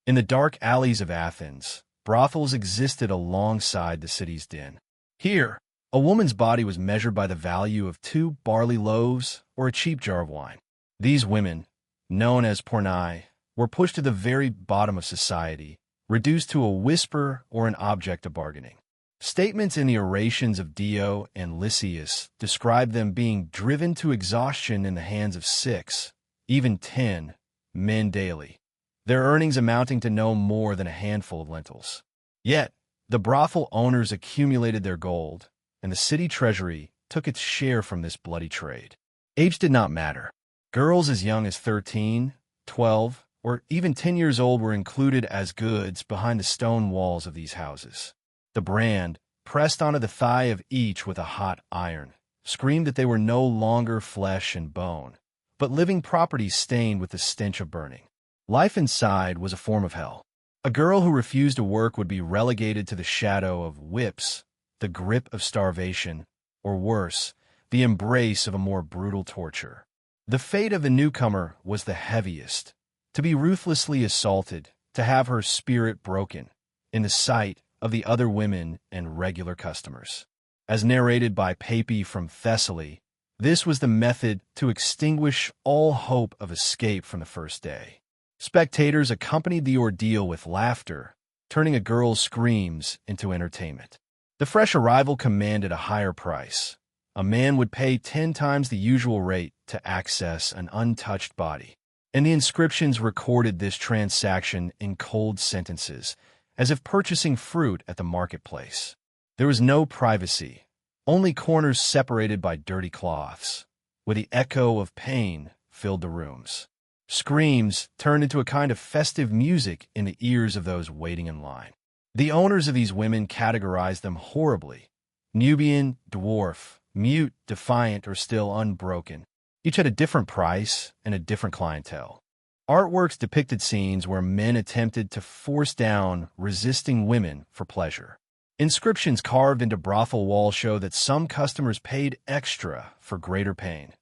In the dark alleys of Athens, brothels existed alongside the city's din. Here, a woman's body was measured by the value of 2 barley loaves or a cheap jar of wine. These women, known as Pornai, were pushed to the very bottom of society, reduced to a whisper or an object of bargaining. Statements in the orations of Dio and Lysias describe them being driven to exhaustion in the hands of 6, even 10, men daily, their earnings amounting to no more than a handful of lentils. Yet, the brothel owners accumulated their gold, and the city treasury took its share from this bloody trade. Age did not matter. Girls as young as 13, 12, or even 10 years old were included as goods behind the stone walls of these houses. The brand, pressed onto the thigh of each with a hot iron, screamed that they were no longer flesh and bone, but living property stained with the stench of burning. Life inside was a form of hell. A girl who refused to work would be relegated to the shadow of whips, the grip of starvation, or worse, the embrace of a more brutal torture. The fate of the newcomer was the heaviest: to be ruthlessly assaulted, to have her spirit broken, in the sight of the other women and regular customers. As narrated by Papi from Thessaly, this was the method to extinguish all hope of escape from the first day. Spectators accompanied the ordeal with laughter, turning a girl's screams into entertainment. The fresh arrival commanded a higher price. A man would pay 10 times the usual rate to access an untouched body, and the inscriptions recorded this transaction in cold sentences, as if purchasing fruit at the marketplace. There was no privacy, only corners separated by dirty cloths, where the echo of pain filled the rooms. Screams turned into a kind of festive music in the ears of those waiting in line. The owners of these women categorized them horribly: Nubian, dwarf, mute, defiant, or still unbroken. Each had a different price and a different clientele. Artworks depicted scenes where men attempted to force down resisting women for pleasure. Inscriptions carved into brothel walls show that some customers paid extra for greater pain.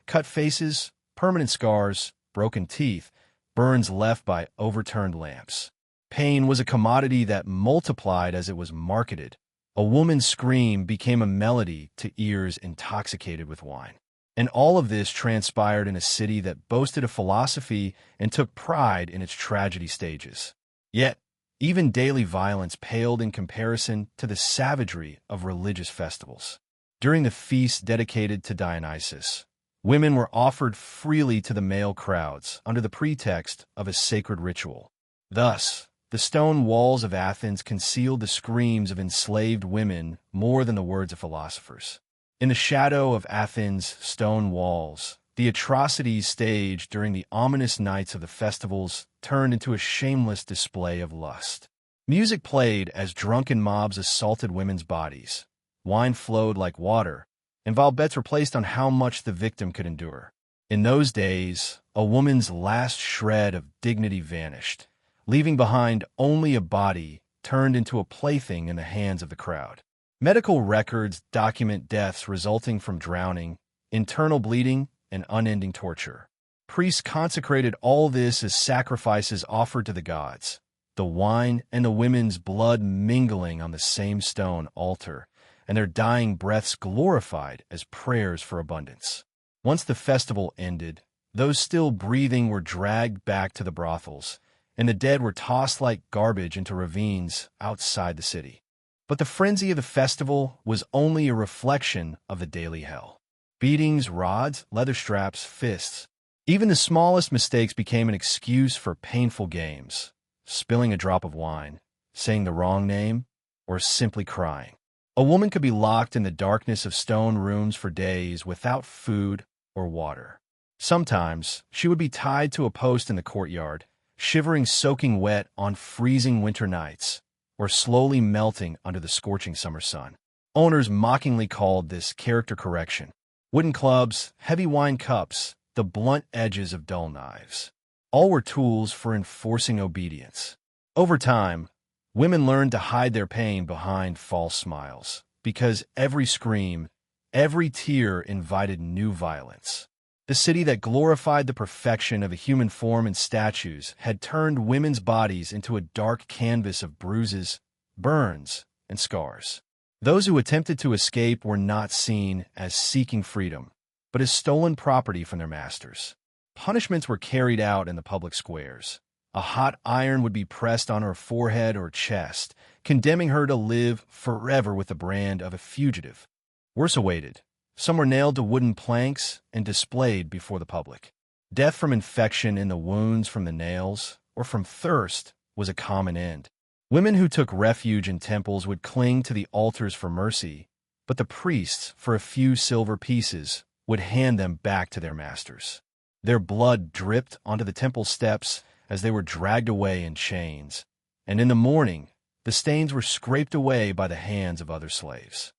Cut faces, permanent scars, broken teeth, burns left by overturned lamps. Pain was a commodity that multiplied as it was marketed. A woman's scream became a melody to ears intoxicated with wine. And all of this transpired in a city that boasted a philosophy and took pride in its tragedy stages. Yet, even daily violence paled in comparison to the savagery of religious festivals. During the feasts dedicated to Dionysius, women were offered freely to the male crowds under the pretext of a sacred ritual. Thus, the stone walls of Athens concealed the screams of enslaved women more than the words of philosophers. In the shadow of Athens' stone walls, the atrocities staged during the ominous nights of the festivals turned into a shameless display of lust. Music played as drunken mobs assaulted women's bodies. Wine flowed like water, and while bets were placed on how much the victim could endure. In those days, a woman's last shred of dignity vanished, leaving behind only a body turned into a plaything in the hands of the crowd. Medical records document deaths resulting from drowning, internal bleeding, and unending torture. Priests consecrated all this as sacrifices offered to the gods, the wine and the women's blood mingling on the same stone altar, and their dying breaths glorified as prayers for abundance. Once the festival ended, those still breathing were dragged back to the brothels, and the dead were tossed like garbage into ravines outside the city. But the frenzy of the festival was only a reflection of the daily hell. Beatings, rods, leather straps, fists. Even the smallest mistakes became an excuse for painful games. Spilling a drop of wine, saying the wrong name, or simply crying. A woman could be locked in the darkness of stone rooms for days without food or water. Sometimes she would be tied to a post in the courtyard, shivering soaking wet on freezing winter nights, or slowly melting under the scorching summer sun. Owners mockingly called this character correction. Wooden clubs, heavy wine cups, the blunt edges of dull knives. All were tools for enforcing obedience. Over time, women learned to hide their pain behind false smiles, because every scream, every tear invited new violence. The city that glorified the perfection of a human form and statues had turned women's bodies into a dark canvas of bruises, burns, and scars. Those who attempted to escape were not seen as seeking freedom, but as stolen property from their masters. Punishments were carried out in the public squares. A hot iron would be pressed on her forehead or chest, condemning her to live forever with the brand of a fugitive. Worse awaited. Some were nailed to wooden planks and displayed before the public. Death from infection in the wounds from the nails or from thirst was a common end. Women who took refuge in temples would cling to the altars for mercy, but the priests, for a few silver pieces, would hand them back to their masters. Their blood dripped onto the temple steps as they were dragged away in chains, and in the morning, the stains were scraped away by the hands of other slaves.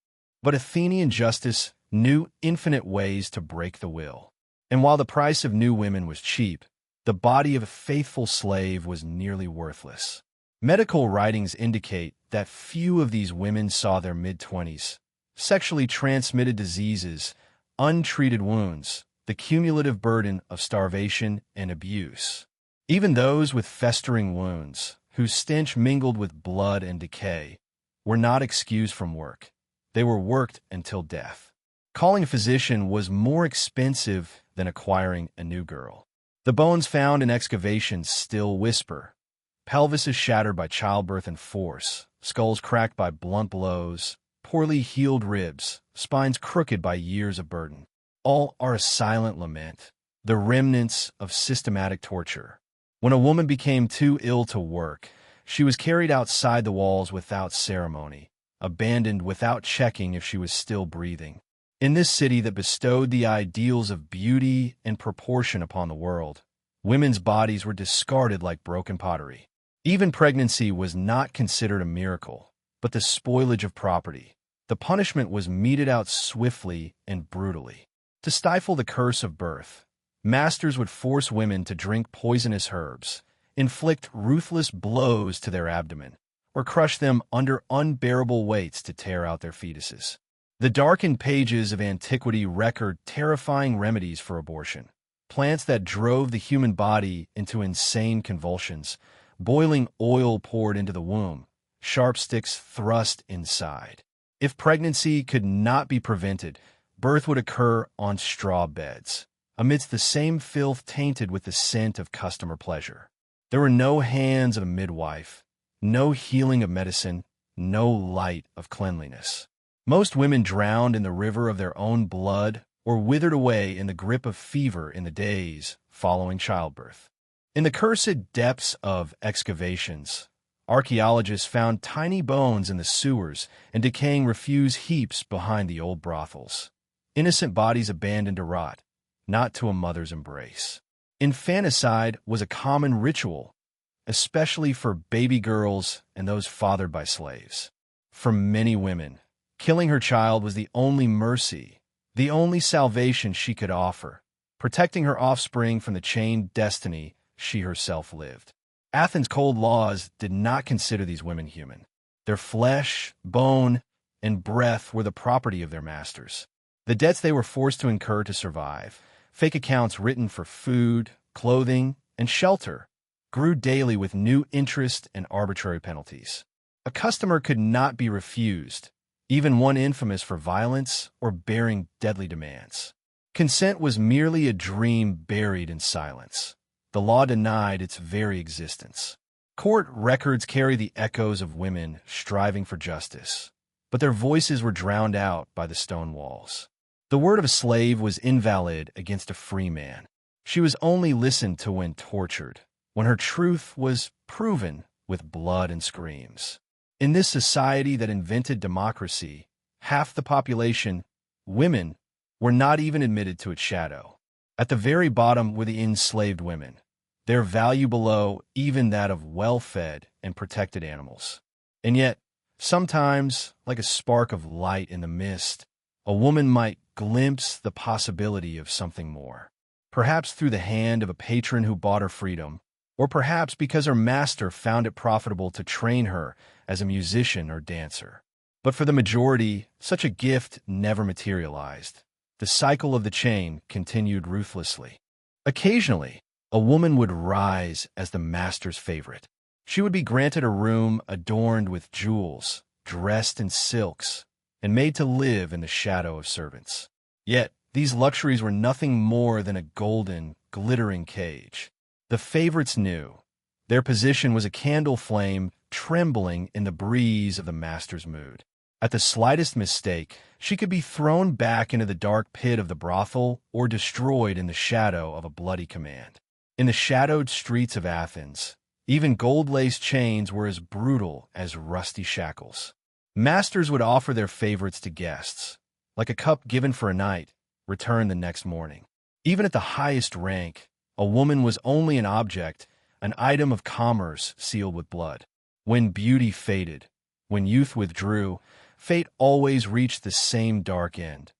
But Athenian justice knew infinite ways to break the will. And while the price of new women was cheap, the body of a faithful slave was nearly worthless. Medical writings indicate that few of these women saw their mid-20s. Sexually transmitted diseases, untreated wounds, the cumulative burden of starvation and abuse. Even those with festering wounds, whose stench mingled with blood and decay, were not excused from work. They were worked until death. Calling a physician was more expensive than acquiring a new girl. The bones found in excavations still whisper. Pelvises shattered by childbirth and force, skulls cracked by blunt blows, poorly healed ribs, spines crooked by years of burden. All are a silent lament, the remnants of systematic torture. When a woman became too ill to work, she was carried outside the walls without ceremony, abandoned without checking if she was still breathing. In this city that bestowed the ideals of beauty and proportion upon the world, women's bodies were discarded like broken pottery. Even pregnancy was not considered a miracle, but the spoilage of property. The punishment was meted out swiftly and brutally. To stifle the curse of birth, masters would force women to drink poisonous herbs, inflict ruthless blows to their abdomen, or crush them under unbearable weights to tear out their fetuses. The darkened pages of antiquity record terrifying remedies for abortion, plants that drove the human body into insane convulsions, boiling oil poured into the womb, sharp sticks thrust inside. If pregnancy could not be prevented, birth would occur on straw beds, amidst the same filth tainted with the scent of customer pleasure. There were no hands of a midwife, no healing of medicine, no light of cleanliness. Most women drowned in the river of their own blood or withered away in the grip of fever in the days following childbirth. In the cursed depths of excavations, archaeologists found tiny bones in the sewers and decaying refuse heaps behind the old brothels. Innocent bodies abandoned to rot, not to a mother's embrace. Infanticide was a common ritual, especially for baby girls and those fathered by slaves. For many women, killing her child was the only mercy, the only salvation she could offer, protecting her offspring from the chained destiny she herself lived. Athens' cold laws did not consider these women human. Their flesh, bone, and breath were the property of their masters. The debts they were forced to incur to survive, fake accounts written for food, clothing, and shelter, grew daily with new interest and arbitrary penalties. A customer could not be refused, even one infamous for violence or bearing deadly demands. Consent was merely a dream buried in silence. The law denied its very existence. Court records carry the echoes of women striving for justice, but their voices were drowned out by the stone walls. The word of a slave was invalid against a free man. She was only listened to when tortured, when her truth was proven with blood and screams. In this society that invented democracy, half the population, women, were not even admitted to its shadow. At the very bottom were the enslaved women, their value below even that of well-fed and protected animals. And yet, sometimes, like a spark of light in the mist, a woman might glimpse the possibility of something more. Perhaps through the hand of a patron who bought her freedom, or perhaps because her master found it profitable to train her as a musician or dancer. But for the majority, such a gift never materialized. the cycle of the chain continued ruthlessly. Occasionally, a woman would rise as the master's favorite. She would be granted a room adorned with jewels, dressed in silks, and made to live in the shadow of servants. Yet, these luxuries were nothing more than a golden, glittering cage. The favorites knew. Their position was a candle flame trembling in the breeze of the master's mood. At the slightest mistake, she could be thrown back into the dark pit of the brothel or destroyed in the shadow of a bloody command. In the shadowed streets of Athens, even gold-laced chains were as brutal as rusty shackles. Masters would offer their favorites to guests, like a cup given for a night, returned the next morning. Even at the highest rank, a woman was only an object, an item of commerce sealed with blood. When beauty faded, when youth withdrew, fate always reached the same dark end,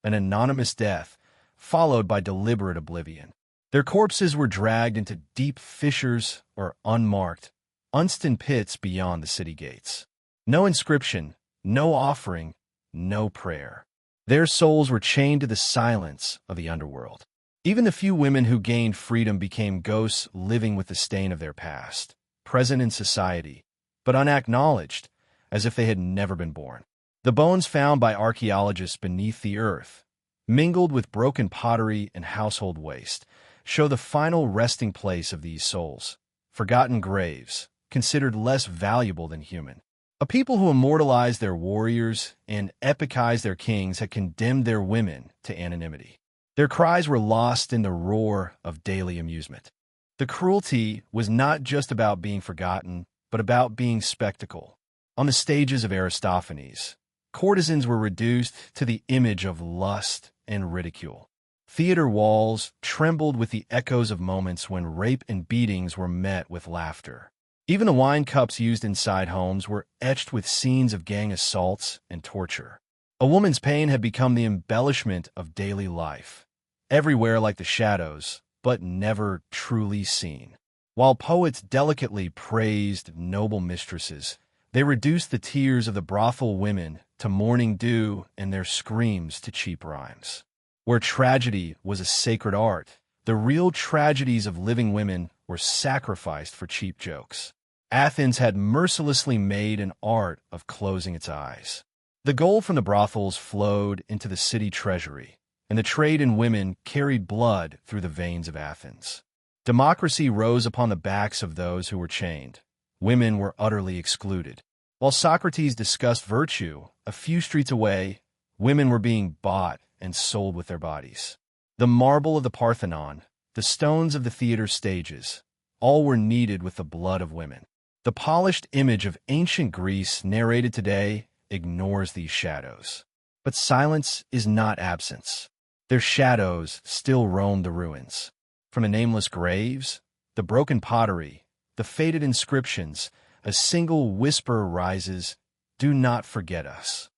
an anonymous death, followed by deliberate oblivion. Their corpses were dragged into deep fissures or unmarked, unseen pits beyond the city gates. No inscription, no offering, no prayer. Their souls were chained to the silence of the underworld. Even the few women who gained freedom became ghosts living with the stain of their past, present in society, but unacknowledged, as if they had never been born. The bones found by archaeologists beneath the earth, mingled with broken pottery and household waste, show the final resting place of these souls, forgotten graves, considered less valuable than human. A people who immortalized their warriors and epicized their kings had condemned their women to anonymity. Their cries were lost in the roar of daily amusement. The cruelty was not just about being forgotten, but about being spectacle. On the stages of Aristophanes, courtesans were reduced to the image of lust and ridicule. Theater walls trembled with the echoes of moments when rape and beatings were met with laughter. Even the wine cups used inside homes were etched with scenes of gang assaults and torture. A woman's pain had become the embellishment of daily life, everywhere like the shadows, but never truly seen. While poets delicately praised noble mistresses, they reduced the tears of the brothel women to morning dew and their screams to cheap rhymes. Where tragedy was a sacred art, the real tragedies of living women were sacrificed for cheap jokes. Athens had mercilessly made an art of closing its eyes. The gold from the brothels flowed into the city treasury, and the trade in women carried blood through the veins of Athens. Democracy rose upon the backs of those who were chained. Women were utterly excluded. While Socrates discussed virtue, a few streets away, women were being bought and sold with their bodies. The marble of the Parthenon, the stones of the theater stages, all were kneaded with the blood of women. The polished image of ancient Greece narrated today ignores these shadows. But silence is not absence. Their shadows still roam the ruins. From the nameless graves, the broken pottery, the faded inscriptions, a single whisper rises, "Do not forget us."